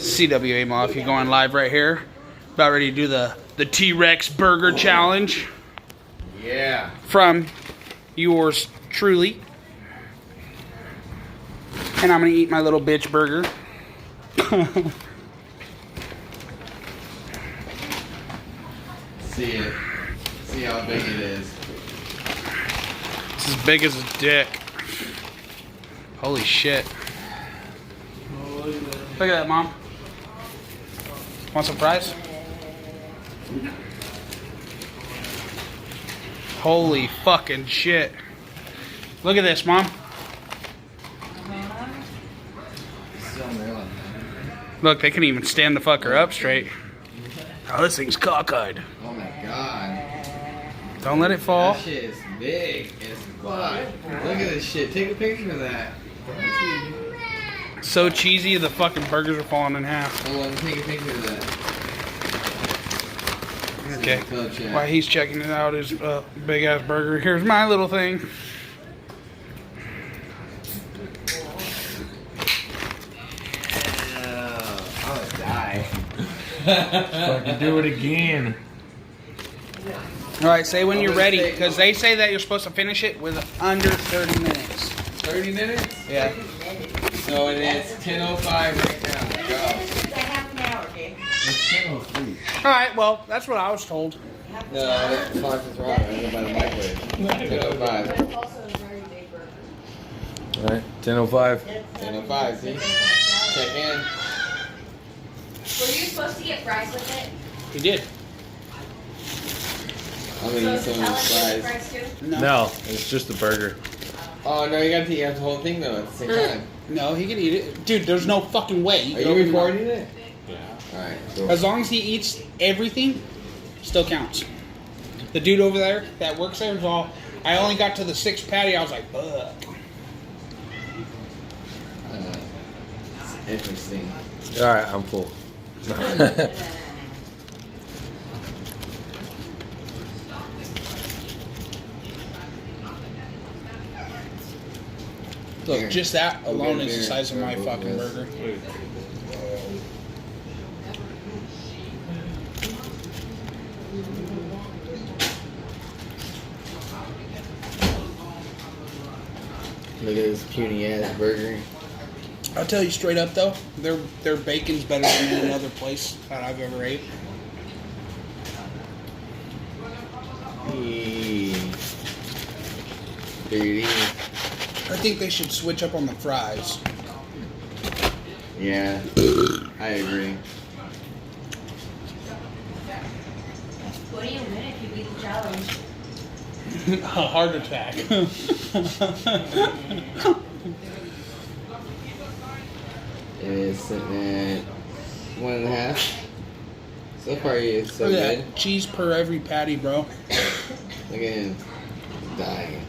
CWA Mafia going live right here. About ready to do the T-Rex Burger Challenge. Yeah. From yours truly. And I'm going to eat my little bitch burger. See it. See how big it is. It's as big as a dick. Holy shit. Look at that, Mom. Want some fries? Holy fucking shit. Look at this, Mom. Look, they can even stand the fucker up straight. Oh, this thing's cockeyed. Oh my god. Don't let it fall. That shit is big as fuck. Look at this shit. Take a picture of that. So cheesy, the fucking burgers are falling in half. Hold on, take a picture of that. Okay. While he's checking it out, his big ass burger. Here's my little thing. I'm gonna die. Fucking do it again. Alright, say when you're ready, because they say that you're supposed to finish it with under 30 minutes. 30 minutes? Yeah. So it is 10:05 right now. Go. It's 10:03. Alright, well, that's what I was told. No, that clock is wrong. I go by the microwave. 10:05. Alright, 10:05. 10:05, see? Check in. Were you supposed to get fries with it? He did. I'm gonna eat some of these fries. No, it's just a burger. Oh no, you gotta eat the whole thing though at the same time. No, he can eat it. Dude, there's no fucking way. Are you recording it? Yeah. Alright, cool. As long as he eats everything, still counts. The dude over there that works there is all, I only got to the 6th patty, I was like, fuck. It's interesting. Alright, I'm full. Look, Here. just that alone Okay, is the here. size of my Here, fucking this. burger. Look at this puny ass burger. I'll tell you straight up though, their bacon's better than any other place that I've ever ate. Dirty. I think they should switch up on the fries. Yeah, I agree. What do you win if you beat the challenge? A heart attack. It is sitting at 1.5. So far, it's so Look at good. that. Cheese per every patty, bro. Look at him dying.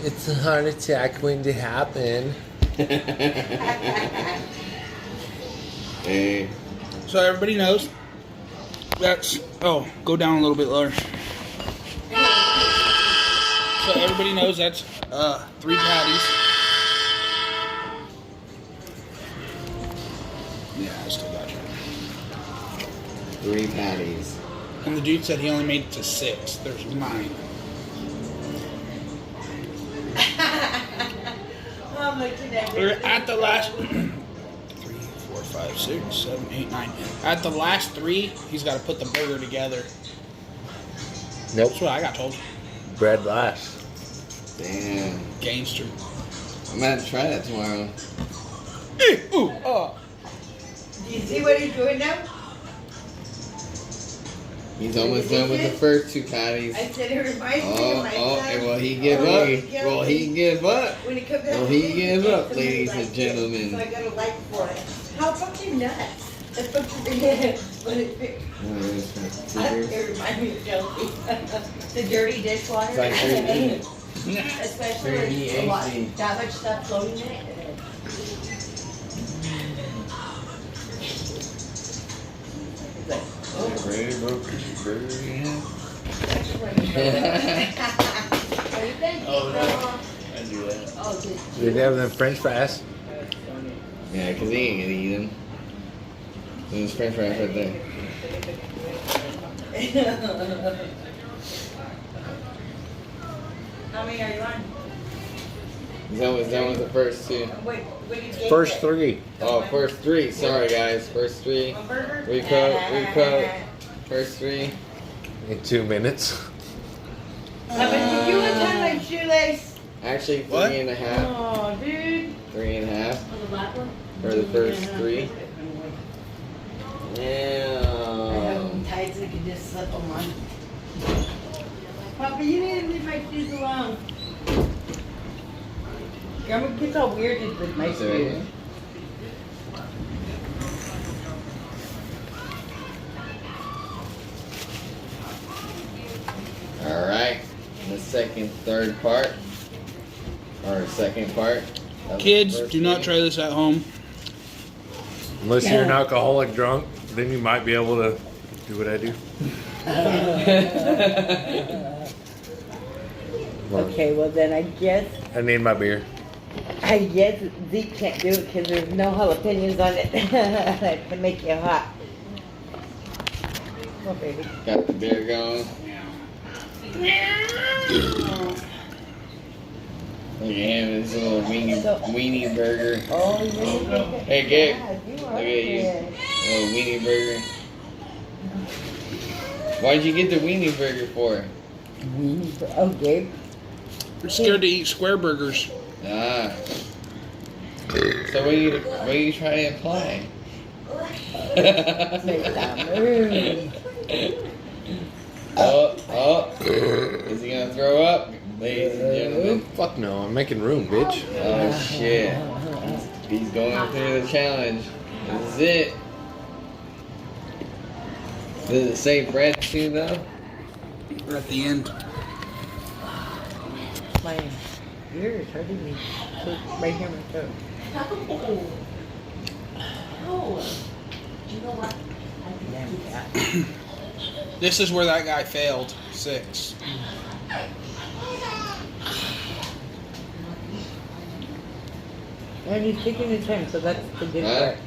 It's a heart attack going to happen. Hey, So everybody knows that's, oh, go down a little bit lower. So everybody knows that's 3 patties. Yeah, I still got you. 3 patties. And the dude said he only made it to 6. There's 9. We're at the last 3, 4, 5, 6, 7, 8, 9. At the last 3, he's got to put the burger together. Nope. That's what I got told. Bread last. Damn. Gangster. I'm gonna have to try that tomorrow. Ooh, oh. Do you see what he's doing now? He's almost done with the first 2 patties. I said it reminds me of my son. And will he give up? Will he give up? When he comes out, Will he to give eat, up, somebody ladies likes and it, gentlemen? So I got a like for it. How fucking nuts. That's what it reminds me of Chelsea. The dirty dishwater. It's like dirty. Especially Dirty, with a lot, empty. that much stuff floating in it. Ready to burger again? What do you think? Oh, no. I do that. Did they have them French fries? Yeah, because he ain't gonna eat them. There's french fries right there. How many are you on? He's almost done with the first two. Wait, what did you get? First three. Oh, first three. Sorry, guys. First three. One burger? Recoat. First three. In 2 minutes. I've been you untie my shoelace. Actually, What? 3.5. Oh, dude. 3.5 Oh, the black one? for the first three. I have Yeah. them tied so I can just slip them on. Papa, you need to leave my shoes alone. Grandma gets all weirded with my Sorry. shoes. Alright. The third part. Or second part. of the Kids, first do not game. try this at home. Unless you're an alcoholic drunk, then you might be able to do what I do. Okay, well then I guess I need my beer. Zeke can't do it because there's no jalapenos on it to make you hot. Come on, baby. Got the beer going. Look at him, his little weenie burger. Oh, yeah. Hey, Gabe. God, you Look are at you. good. Little weenie burger. Why'd you get the weenie burger for? Oh, Gabe. You're scared to eat square burgers. Ah. So what are you trying to imply? Make that move. Oh. Is he gonna throw up? Ladies and gentlemen. Fuck no, I'm making room, bitch. Oh shit. He's going through the challenge. This is it. Does it say bread too though? We're at the end. My ear is hurting me. So right here, my throat. Oh. Do you know what? Damn cat. This is where that guy failed. 6. And he's taking his time, so that's the good Huh? part.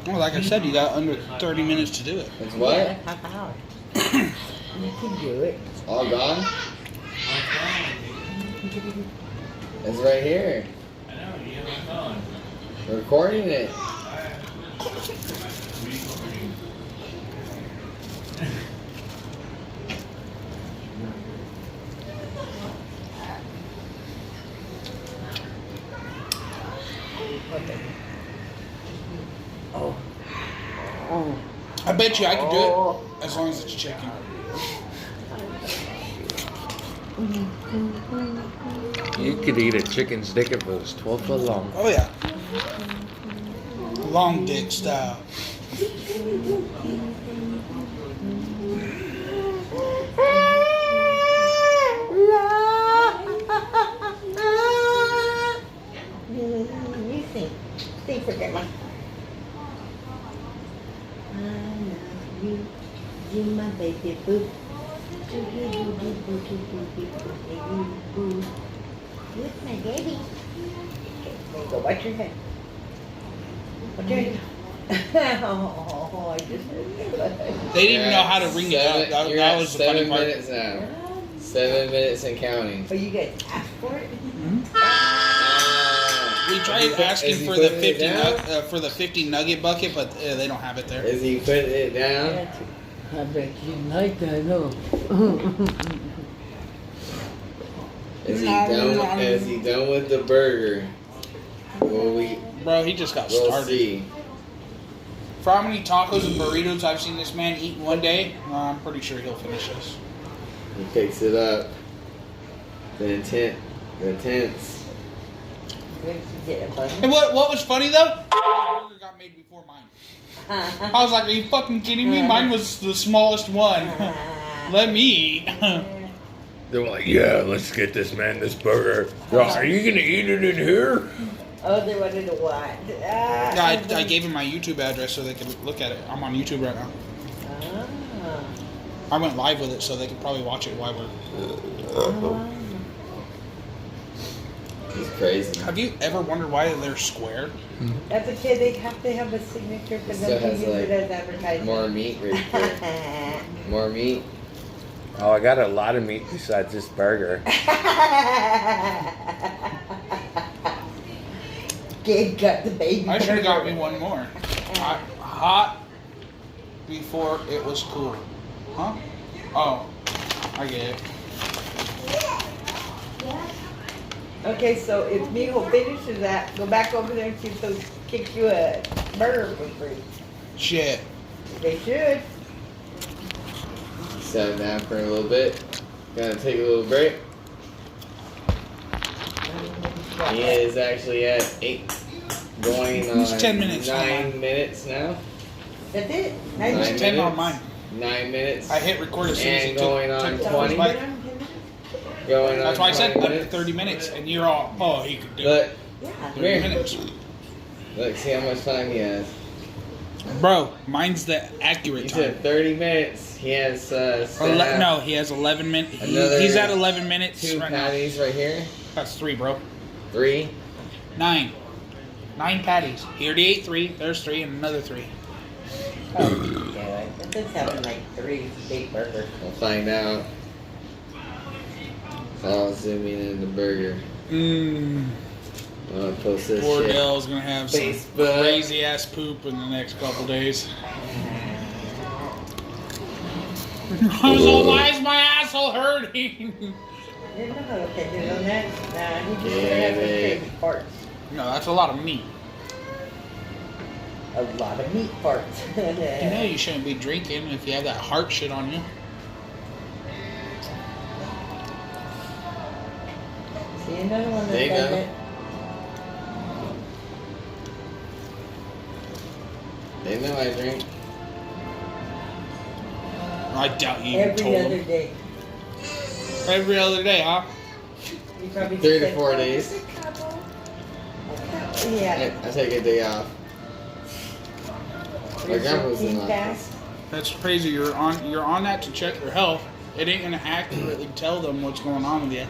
Well, like I said, you got under 30 minutes to do it. It's what? Yeah, half an hour. You can do it. It's all gone? It's right here. We're recording it. Okay. Oh. Oh. I bet you I could do it as long as it's chicken. You could eat a chicken stick if it was 12 foot long. Oh yeah. Long dick style. You sing. Sing for Grandma. I love you. You're my baby boo. With my baby. Okay, go watch your head. Watch your head. Oh, I just heard They didn't know how to ring it up. You're That at was the funny 7 part. minutes now. 7 minutes and counting. Oh, you guys asked for it? We Is tried he asking for putting the it 50 down? for the 50 nugget bucket, but they don't have it there. Is he putting it down? I bet you like that, no? Is he done with the burger? Bro, he just got We'll started. see. For how many tacos and burritos I've seen this man eat in one day, I'm pretty sure he'll finish this. He picks it up. The intense. And what was funny though? The burger got made before mine. I was like, are you fucking kidding me? Mine was the smallest one. Let me eat. They were like, yeah, let's get this man this burger. Are you going to eat it in here? Oh, they wanted to what? I gave him my YouTube address so they could look at it. I'm on YouTube right now. I went live with it so they could probably watch it while we're... He's crazy. Have you ever wondered why they're square? That's okay. They have to have a signature for Still them to has, use like, it as advertising. More meat right there. More meat. Oh, I got a lot of meat besides this burger. Gabe got the baby. I should have got me burger. one more. Hot before it was cool. Huh? Oh, I get it. Okay, so if Mijo finishes that, go back over there and see if they'll kick you a burger for free. Shit. They should. Sat down for a little bit. Gonna take a little break. He is actually at 8. Going on It's 10 minutes, 9 minutes now. That's it. 9 It's 10 on mine. 9 minutes. I hit record as soon as And it going on took the 20. first bite. Going on That's why I said 20 up to minutes. 30 minutes, and you're all, oh, he could do it. Look, Yeah. 30 minutes. look, see how much time he has. Bro, mine's the He accurate time. said 30 minutes. He has staff, No, he has 11 minutes. Another He's at 11 minutes 2 right now. patties right here. That's 3, bro. 3. 9. 9 patties. He already ate 3. There's 3 and another 3. Oh, yeah. That's having like 3 big burgers. We'll find out. I'll zoom in the burger. Mmm. I'm gonna post this shit. Wardell's gonna have some Facebook. crazy ass poop in the next couple days. I was all, why is my asshole hurting? You know how to take it on that? Nah, he just Get gonna have some it. crazy parts. No, that's a lot of meat. A lot of meat parts. You know you shouldn't be drinking if you have that heart shit on you. See another one that There you does go. it. They know I drink. I doubt you even Every told other them. day. Every other day, huh? You probably 3 to said, 4 "Oh, days. it's a couple." Yeah. I take a day off. My grandpa's in 15 office. packs. That's crazy. You're on that to check your health. It ain't gonna accurately tell them what's going on with you.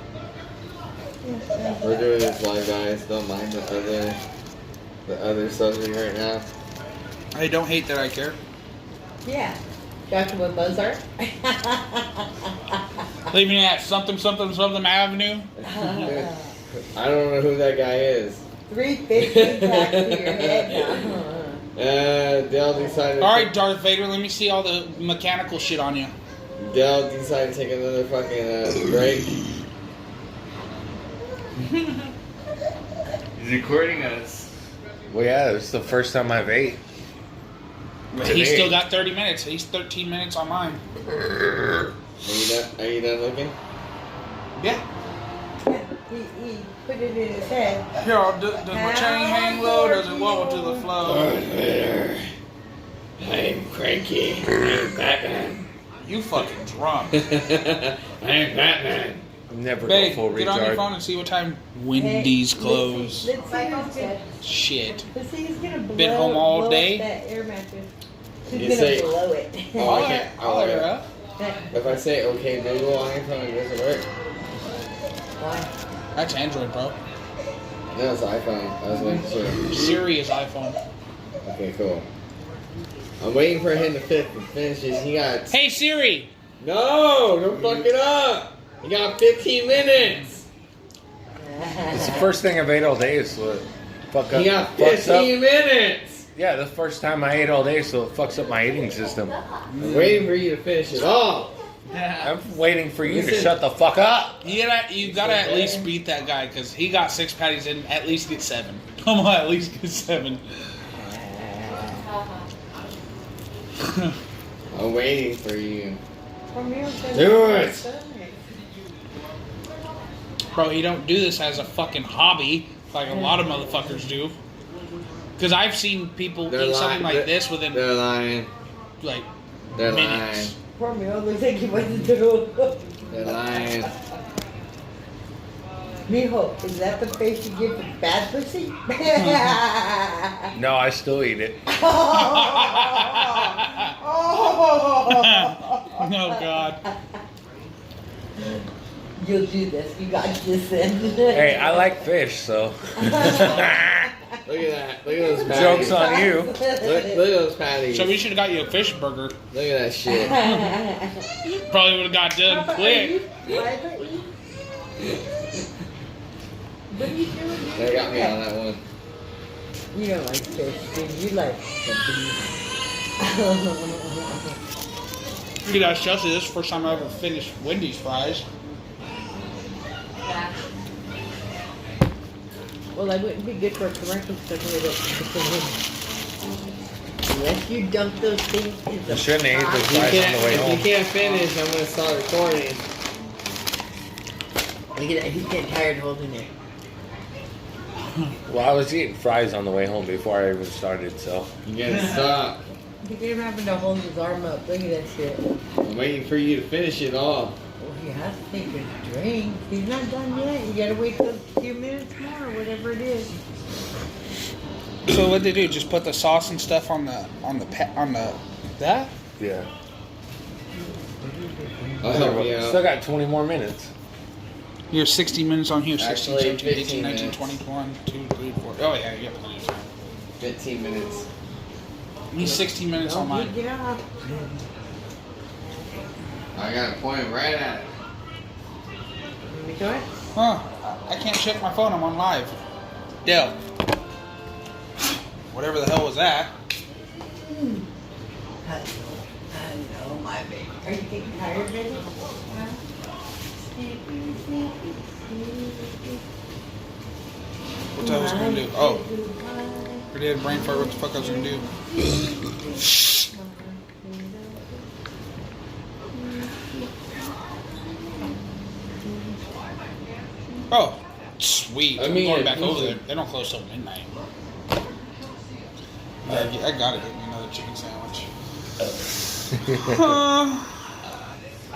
We're doing this live, guys. Don't mind the other subject right now. I don't hate that I care. Yeah. Joshua Buzzard. Leaving it at something avenue. I don't know who that guy is. 350 packs to your head now. Dell decided. All right, Darth Vader. Let me see all the mechanical shit on you. Dell decided to take another fucking break. He's recording us. Well, yeah, it's the first time I've ate. He's still got 30 minutes. He's 13 minutes on mine. Are you done looking? Yeah. Yeah, he put it in his head. Here, does my chain hang low? Does it wobble to the flow? I'm cranky. I'm Batman. You fucking drunk. I'm Batman. Never Babe, go full get on your retard. phone and see what time Wendy's Hey, close. Let's see who's gonna, Shit. let's see who's gonna blow, Been home all blow day? up that air mattress. Who's You gonna say- blow it? Oh, I can't. I'll let her up. If I say okay Google on your phone, it doesn't work. Why? That's Android, bro. No, it's iPhone. I was making sure. Siri is iPhone. Okay, cool. I'm waiting for him to finish his. He got. Hey Siri. No! Don't fuck it up! You got 15 minutes! It's the first thing I've ate all day, so it fuck up. You got fucks 15 up. minutes! Yeah, the first time I ate all day, so it fucks up my eating system. I'm waiting for you to finish it all! I'm waiting for you to Listen. shut the fuck up. You gotta at least beat that guy because he got 6 patties in. At least get 7. Come on, at least get 7. I'm waiting for you. Do it. Bro, he don't do this as a fucking hobby like a lot of motherfuckers do. Because I've seen people They're eat something lying. like this within They're lying. like They're minutes. Poor Mio looks like he wasn't through. They're lying. Mijo, is that the face you give for bad pussy? No, I still eat it. Oh God. You'll do this. You got this then. Hey, I like fish, so. Look at that. Look at those patties. Joke's on you. Look at those patties. So we should have got you a fish burger. Look at that shit. Probably would have got done Papa, quick. What are you doing? They got me on that one. You don't like fish, dude. You like the beef. You know, Chelsea, this is the first time I ever finished Wendy's fries. Yeah. Well, that wouldn't be good for a commercial because unless you dump those things in the You shouldn't have ate pot. those If you fries on the way if you home. can't finish, I'm gonna start recording. Look at that. He's getting tired holding it. Well, I was eating fries on the way home before I even started, so. You gotta stop. Look at him having to hold his arm up. Look at that shit. I'm waiting for you to finish it off. Well, he has to take his drink. He's not done yet. You gotta wait till a few minutes more or whatever it is. So what they do? Just put the sauce and stuff on the that? Yeah. I'll help you Still out. got 20 more minutes. You're 60 minutes on here. 16, Actually, 17, 18, 15 19, minutes. 20, 21, 2, 3, 4. Oh yeah, you got plenty of time. 15 minutes. He's 16 minutes on mine. Get off. I got a point right at it. Let me do it. Huh? I can't check my phone. I'm on live. Dale. Whatever the hell was that? Hello, my baby. Are you getting tired, baby? Sleepy, sleepy, sleepy. What the hell was I gonna do? Oh, I did a brain fart. What the fuck I was gonna do? Oh, sweet. I I'm mean, going back yeah, over there. They don't close till midnight. I gotta get me another chicken sandwich.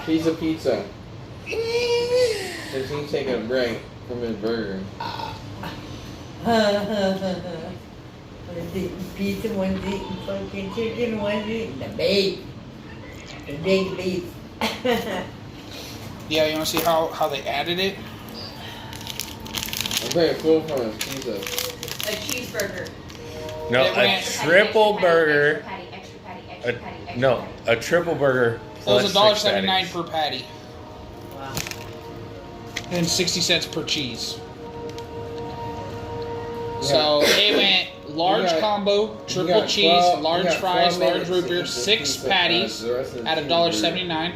Piece of pizza. Since he's taking a break from his burger. One's eating pizza, one's eating fucking chicken, one's eating the beef. The big beef. Yeah, you wanna see how they added it? I'm pretty cool from his pizza. A cheeseburger. No, They a ran- triple burger. Extra patty, extra patty, extra patty, extra No, patty. a triple burger. So it was plus six $1.79 patties. per patty Wow. and 60 cents per cheese. So it went large You got- combo, you triple got cheese, 12 large you got fries, 12 large minutes root to beer, eat this 6 pizza, patties the rest of the at cheeseburger. $1.79.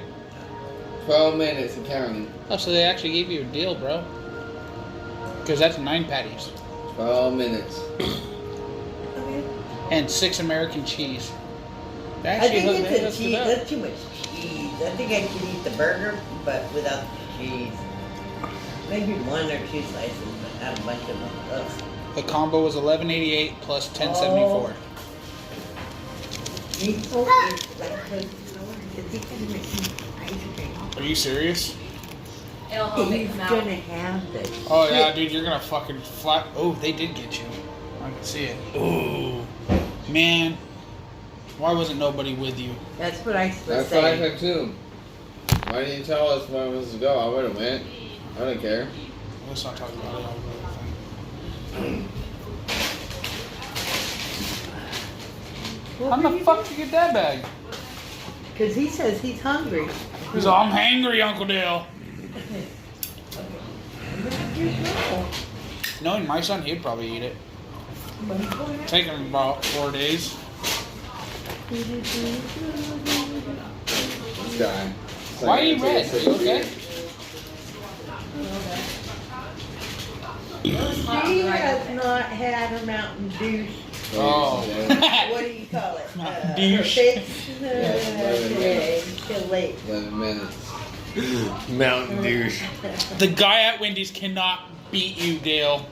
12 minutes and counting. Oh, so they actually gave you a deal, bro. Because that's 9 patties 12 minutes. Okay. and 6 American cheese. That I actually think hooked me. it's a That's cheese. good. That's too much cheese. I think I could eat the burger, but without the cheese. Maybe 1 or 2 slices, but not a bunch of them. Ugh. The combo was $11.88 plus $10.74. Meatball is lactose intolerant. Is he gonna make me ice cream? Are you serious? It'll help it He's come out. gonna have this. Oh yeah, dude, you're gonna fucking flat. Oh, they did get you. I can see it. Oh, man, why wasn't nobody with you? That's what I was That's what I saying. said too. Why didn't you tell us when it was to go? I would have went. I don't care. Let's not talk about it. How the fuck did you get that bag? Because he says he's hungry. He's all, I'm hangry, Uncle Dale. Knowing my son, he'd probably eat it. Taking him about 4 days. This guy. It's Why are like you a red? taste Are of you okay? beer. She has not had her Mountain Dew. Oh. What do you call it? Mountain Dew. Her fix? Yeah, Till late. 11 minutes. Mountain douche. The guy at Wendy's cannot beat you, Dale.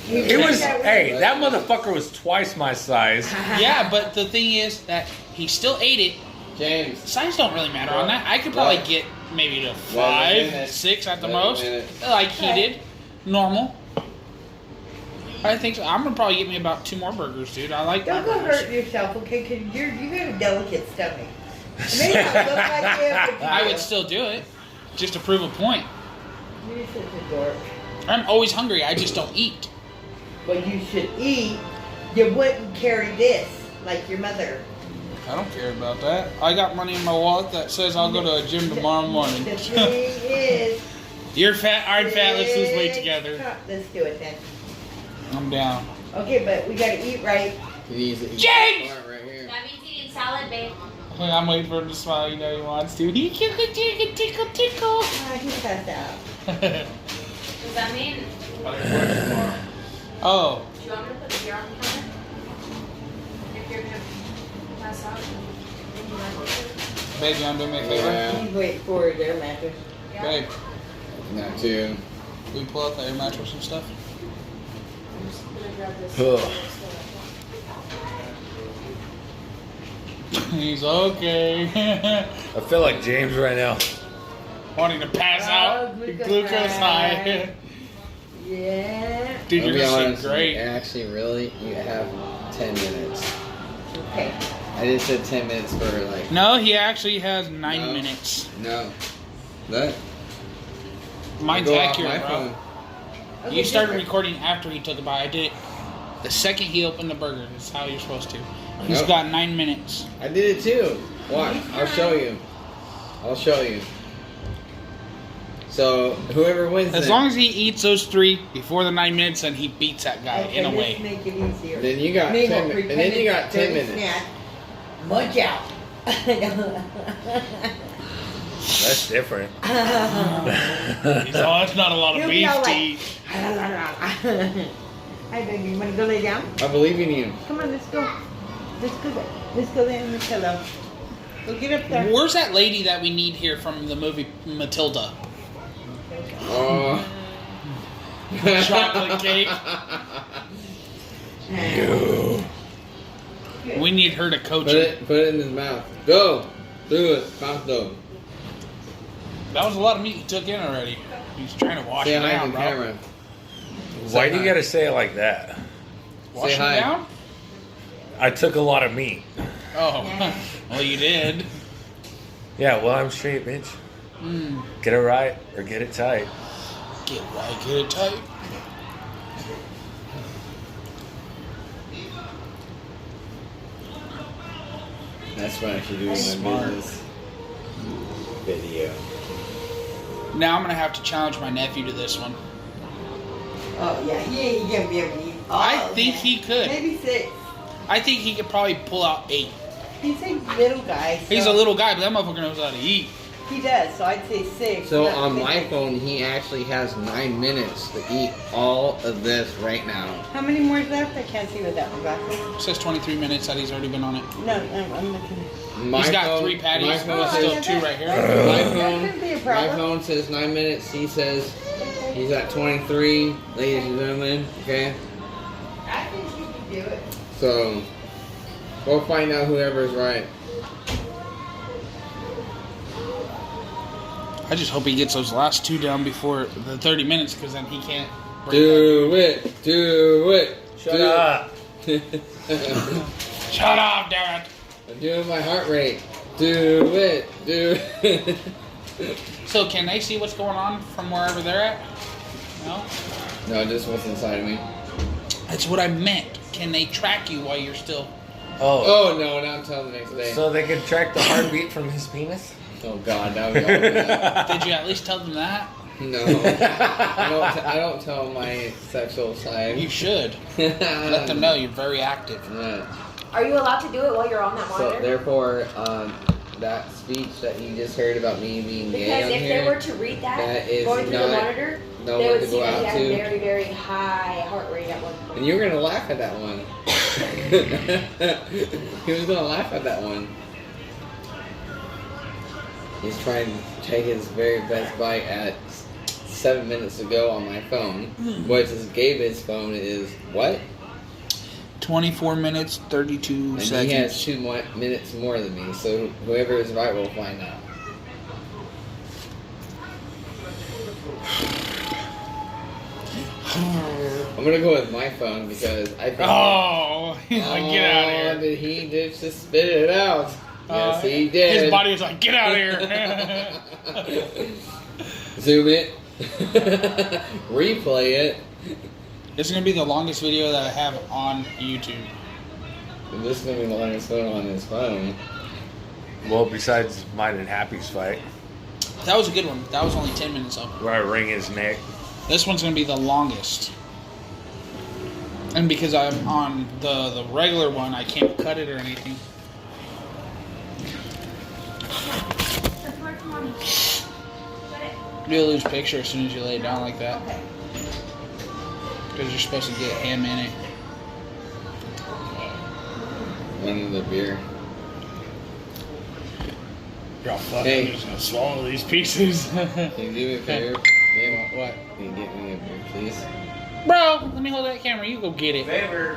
It was, hey, that motherfucker was twice my size. Yeah, but the thing is that he still ate it. James. Size don't really matter on that. I could probably get maybe to 5, minutes. 6 at the 11 most. minutes. Like he did. Normal. I think so. I'm gonna probably get me about 2 more burgers, dude. I like Don't my go burgers. hurt yourself, okay? Because you got a delicate stomach. It may not look like it, but I would still do it. Just to prove a point. You're such a dork. I'm always hungry. I just don't eat. But you should eat. You wouldn't carry this like your mother. I don't care about that. I got money in my wallet that says I'll go to a gym tomorrow morning. The thing is, You're fat, I'm fat, let's lose weight together. let's do it then. I'm down. Okay, but we gotta eat right. James! Right here. That means eating salad, babe. I'm waiting for him to smile, you know he wants to. He tickle, tickle, tickle, tickle. Ah, he passed out. Does that mean? Oh, Do you want me to put the beer on the counter? If you're gonna pass out. babe, you want to do me a favor? Yeah. He's waiting for their mattress. Yeah. Babe, Not too. we pull out the air mattress and stuff? I'm just gonna grab this. Ugh. He's okay. I feel like James right now. Wanting to pass Oh, out. glucose Glucose high. high. Yeah. Dude, I'll you're be gonna honest, see great. Actually, really, you have 10 minutes. Okay. I just said 10 minutes for like. No, he actually has 9 No. minutes. No. That. Mine's Go off accurate, my bro. phone. Okay, You started different. recording after he took a bite. I did it the second he opened the burger. That's how you're supposed to. He's Nope. got 9 minutes. I did it too. Watch. I'll show you. I'll show you. So whoever wins, As then, long as he eats those 3 before the 9 minutes, then he beats that guy Okay, in a let's way. make it easier. then you got Nemo, 10 minutes. And then you got 10 pretend minutes. snack. Munch out. That's different. He's, oh, that's not a lot of You'll be beef all to like- eat. Hi, baby. You want to go lay down? I believe in you. Come on, let's go. Let's go there. Let's go there in the pillow. Go get up there. Where's that lady that we need here from the movie Matilda? Oh. Chocolate cake. No. We need her to coach Put him. it in his mouth. Go. Do it. Mouth though. That was a lot of meat he took in already. He's trying to wash Say it hi to down, the bro. camera. Why do you hi. gotta say it like that? Wash Say it hi. down? I took a lot of meat. Oh, well, you did. Yeah, well, I'm straight, bitch. Mm. Get it right or get it tight. Get it right, get it tight. That's what I should do in my Smart. business video. Now I'm gonna have to challenge my nephew to this one. Oh, yeah. He ain't gonna be able to eat all I of think that. he could. Maybe 6. I think he could probably pull out 8. He's a little guy. So He's a little guy, but that motherfucker knows how to eat. He does, so I'd say 6. So not on 6. my phone, he actually has 9 minutes to eat all of this right now. How many more is left? I can't see with that one, glasses. It says 23 minutes that he's already been on it. No, I'm looking. My He's got phone, 3 patties. My phone, Oh, Still yeah, 2 that- right here. my That phone, shouldn't be a my problem. phone says 9 minutes. He says he's at 23, ladies and gentlemen. Okay, I think you can do it. so we'll find out whoever's right. I just hope he gets those last 2 down before the 30 minutes, because then he can't. break Do it, do it. Shut do up. it. that. Shut up, Darren. I'm doing my heart rate. Do it, do it. So can they see what's going on from wherever they're at? No? No, just what's inside of me. That's what I meant. Can they track you while you're still... Oh. Oh no, not until the next day. So they can track the heartbeat from his penis? Oh God, that was all. Did you at least tell them that? No, I don't tell my sexual side. You should. Let them know you're very active. Right. Are you allowed to do it while you're on that So monitor? therefore, that speech that you just heard about me being gay Because on if here, they were to read that, that is going through the not monitor, no they one would to see go that he out had a to. very, very high heart rate at one point. And you were gonna laugh at that one. He was gonna laugh at that one. He's trying to take his very best bite at 7 minutes ago on my phone, which is Gabe's phone is what? 24 minutes, 32 And seconds. he has 2 minutes more than me, so whoever is right will find out. I'm gonna go with my phone because I think. Oh, he's like, get out of here. Did he just spit it out? Yes, he did. His body was like, get out of here. Zoom it. Replay it. This is gonna be the longest video that I have on YouTube. This is gonna be the longest one on his phone. Well, besides mine and Happy's fight, That was a good one. That was only 10 minutes of it. where I wring his neck. This one's gonna be the longest. And because I'm on the regular one, I can't cut it or anything. You'll lose picture as soon as you lay it down like that. Okay. Because you're supposed to get him in it. And the beer. Bro, fuck, Hey. I'm just gonna swallow these pieces. Can you do me a favor? What? Can you get me a beer, please? Bro, let me hold that camera. You go get it. Favor.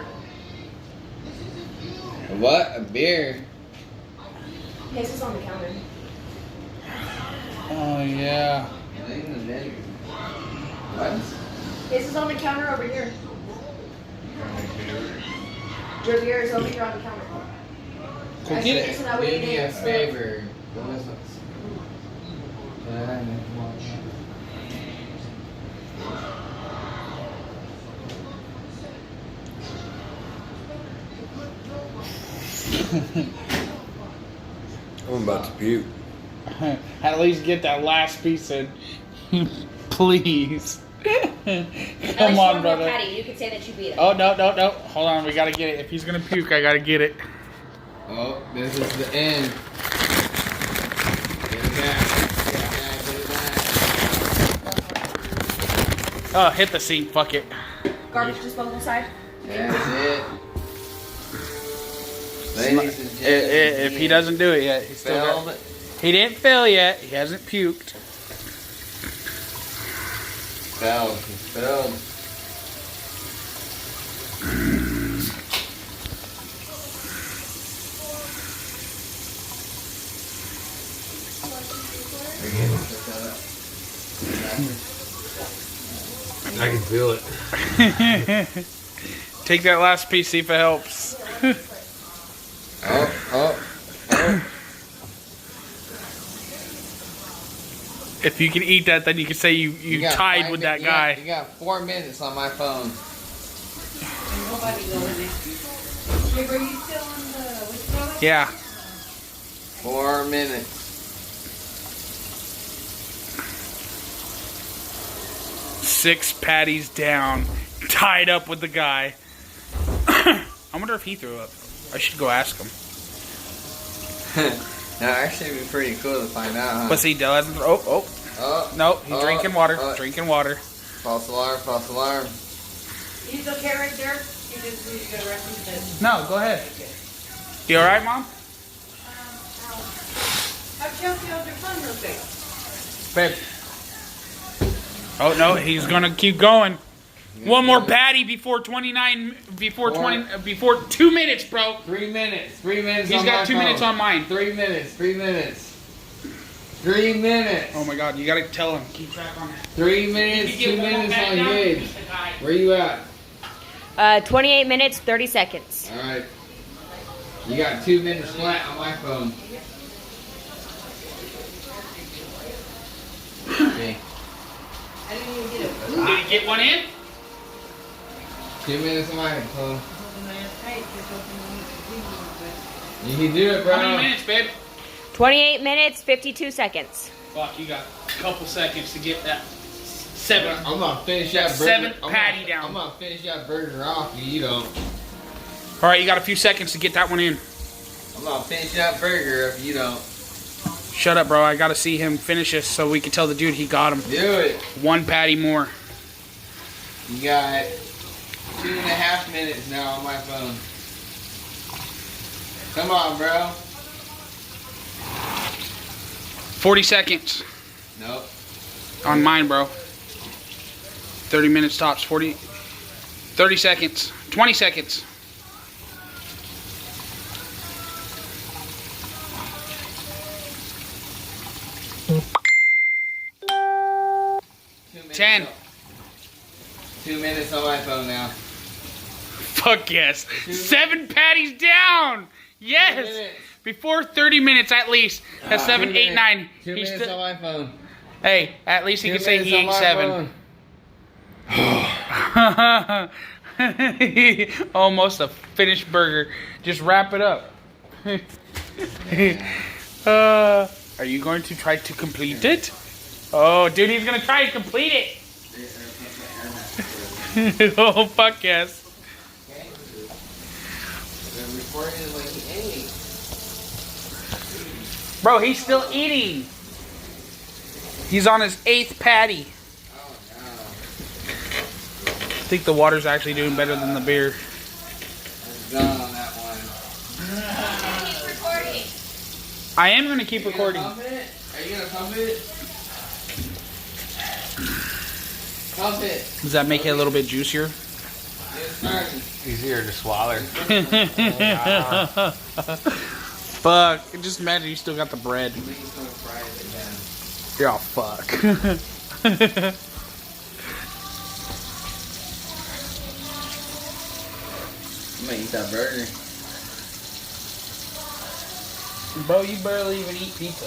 What? A beer? Yes, it's on the counter. Oh, yeah. What? This is on the counter over here. Your beer is over here on the counter. Go get it. So that way Do you me a didn't spill. favor. I'm about to puke. At least get that last piece in. Please. Come on, brother. Patty, you can say that you beat it. Oh, no. Hold on, we gotta get it. If he's gonna puke, I gotta get it. Oh, this is the end. Get it back. Get it back. Oh, hit the seat. Fuck it. Garbage disposal side. That's it. Ladies and gentlemen, If he doesn't do it yet, he's still failed. got, he didn't fail yet. He hasn't puked. Failed. I can feel it. Take that last piece, see if it helps. Oh. If you can eat that, then you can say you got tied 5 with minutes- that guy. You got 4 minutes on my phone. Nobody go in there. Hey, were you still on the what's it Yeah. 4 minutes. Six patties down, tied up with the guy. I wonder if he threw up. I should go ask him. That actually would be pretty cool to find out, huh? But see, doesn't. Oh, Oh, no, he's drinking water. Drinking water. false alarm. You still care right there? You just need to go to the restroom. No, go ahead. You all right, Mom? Have Chelsea hold your phone real quick. Babe. Oh no, he's gonna keep going. One more patty before 29. Before 2 minutes, bro. 3 minutes. 3 minutes. He's on got my 2 minutes phone. on mine. 3 minutes. 3 minutes. 3 minutes. Oh my God, you gotta tell him. Keep track on that. 3 minutes. If you 2 get one more minutes patty on down, Gage. beat the guy. Where you at? 28 minutes, 30 seconds. All right. You got 2 minutes flat on my phone. Okay. I didn't even get it. Did he get one in? 2 minutes on my phone. You can do it, bro. How many minutes, babe? 28 minutes, 52 seconds. Fuck, you got a couple seconds to get that seven. I'm gonna finish that burger. Seventh patty down. I'm gonna finish that burger off. You don't. All right, you got a few seconds to get that one in. I'm gonna finish that burger if you don't. Shut up, bro. I gotta see him finish this so we can tell the dude he got him. Do it. One patty more. You got 2.5 minutes now on my phone. Come on, bro. 40 seconds Nope. on mine, bro. 30 minutes tops. 30 seconds. 20 seconds. Two minutes 10. on- 2 minutes on my phone now. Fuck yes. 7 patties down. 2 Yes. minutes. Before 30 minutes at least. That's 7, 8, 9. 2 He's minutes still- on my phone. Hey, at least he can say he ate 7. Almost a finished burger. Just wrap it up. Are you going to try to complete it? Oh, dude, he's gonna try to complete it. Oh, fuck yes. Bro, he's still eating. He's on his 8th patty. I think the water's actually doing better than the beer. Done on that one. Keep recording. I am gonna keep recording. Are you gonna pump it? Pump it. Does that make it a little bit juicier? It's starting. Easier to swallow. Fuck. Just imagine you still got the bread. Please don't fry it again. You're all fuck. I'm gonna eat that burger. Bro, you barely even eat pizza. I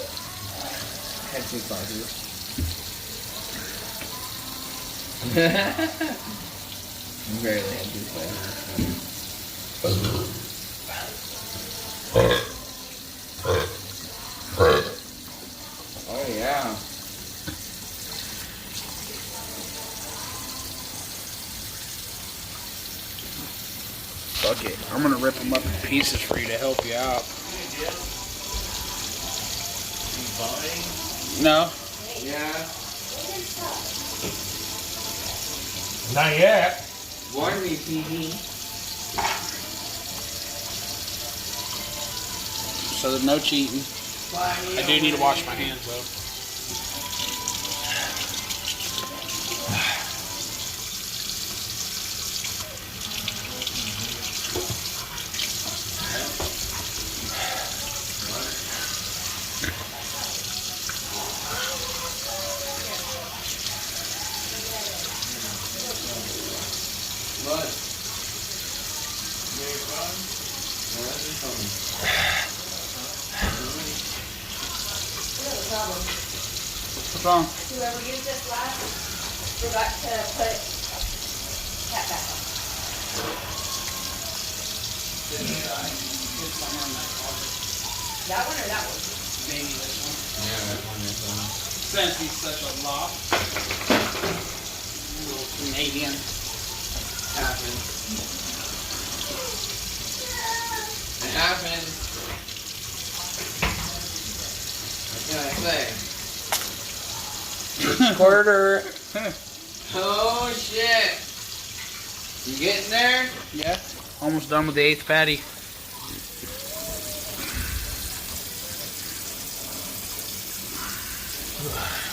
had 2 slices. Barely had 2 slices. Oh yeah. Fuck it. I'm gonna rip them up in pieces for you to help you out. No? Yeah. Not yet. Warn me, PD. So there's no cheating. I do need to wash my hands though. What? What's wrong? Whoever used this last forgot to put cap back on. That one or that one? Maybe this one. Yeah, that one is Since he's such a lot. Little Canadian. happened. It happened. What can I say? Quarter. Oh shit! You getting there? Yeah. Almost done with the 8th patty.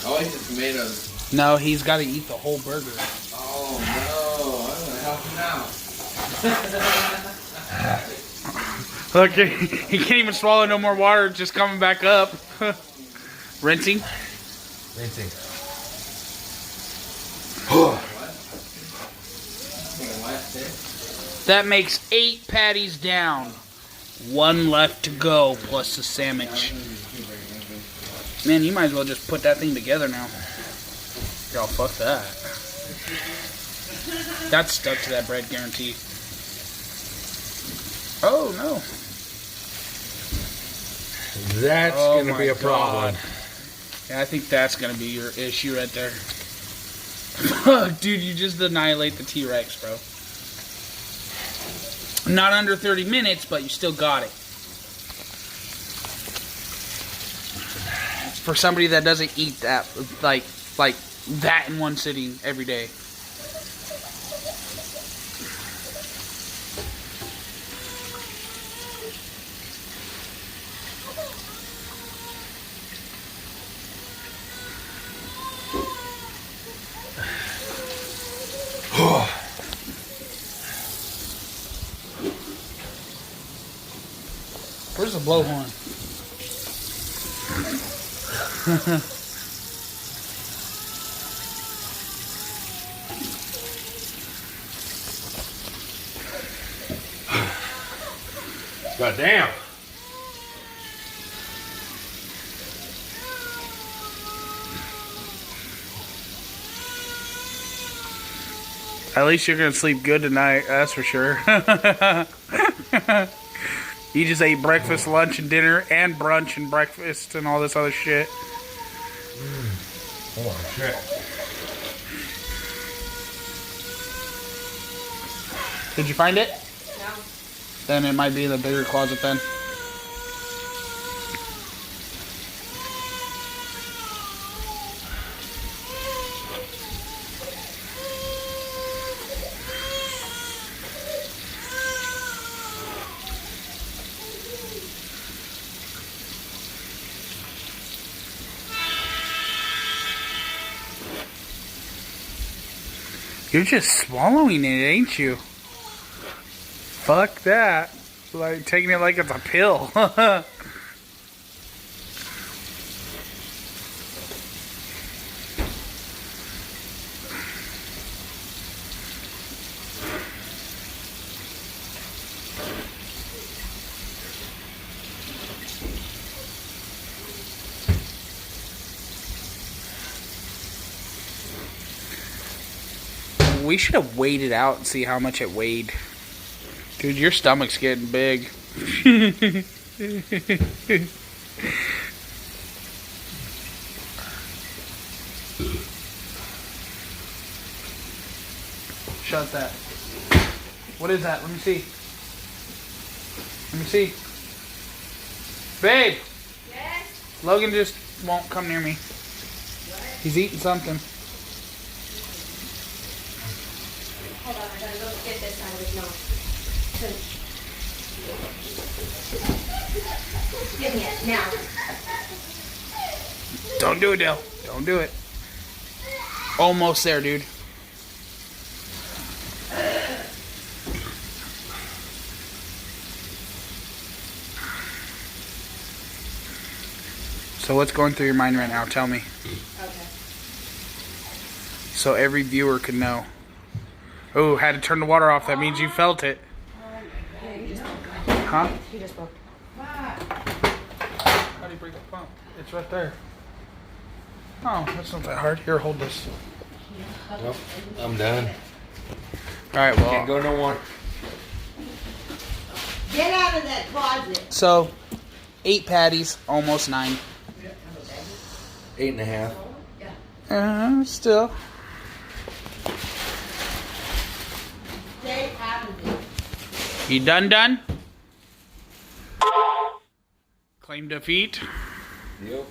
I like the tomatoes. No, he's got to eat the whole burger. Oh no! I'm gonna help him out. Look, he can't even swallow no more water. It's just coming back up. Rinsing. Rinsing. That makes 8 patties down. 1 left to go, plus the sandwich. Man, you might as well just put that thing together now. Y'all, fuck that. That's stuck to that bread, guarantee. Oh, no. That's Oh gonna be my a problem. God. Yeah, I think that's gonna be your issue right there. Fuck, dude, you just annihilate the T-Rex, bro. Not under 30 minutes, but you still got it. For somebody that doesn't eat that, like that in one sitting every day. Where's the blowhorn? God damn. At least you're gonna sleep good tonight, that's for sure. You just ate breakfast, lunch, and dinner, and brunch and breakfast and all this other shit. Oh, shit. Did you find it? No. Then it might be in the bigger closet then. You're just swallowing it, ain't you? Fuck that. Like taking it like it's a pill. We should have weighed it out and see how much it weighed. Dude, your stomach's getting big. Shut that. What is that? Let me see. Let me see. Babe! Yes? Logan just won't come near me. He's eating something. Hold on, I gotta go get this out of his nose. Give me it, now. Don't do it, Dale. Don't do it. Almost there, dude. So what's going through your mind right now? Tell me. Okay. So every viewer can know. Oh, had to turn the water off. That means you felt it. Huh? He just broke. How do you break the pump? It's right there. Oh, that's not that hard. Here, hold this. Nope, I'm done. Alright, Can't well. go no more. Get out of that closet. So, 8 patties, almost 9. 8.5. Still. Stay out of it. You done? Claim defeat. Yep.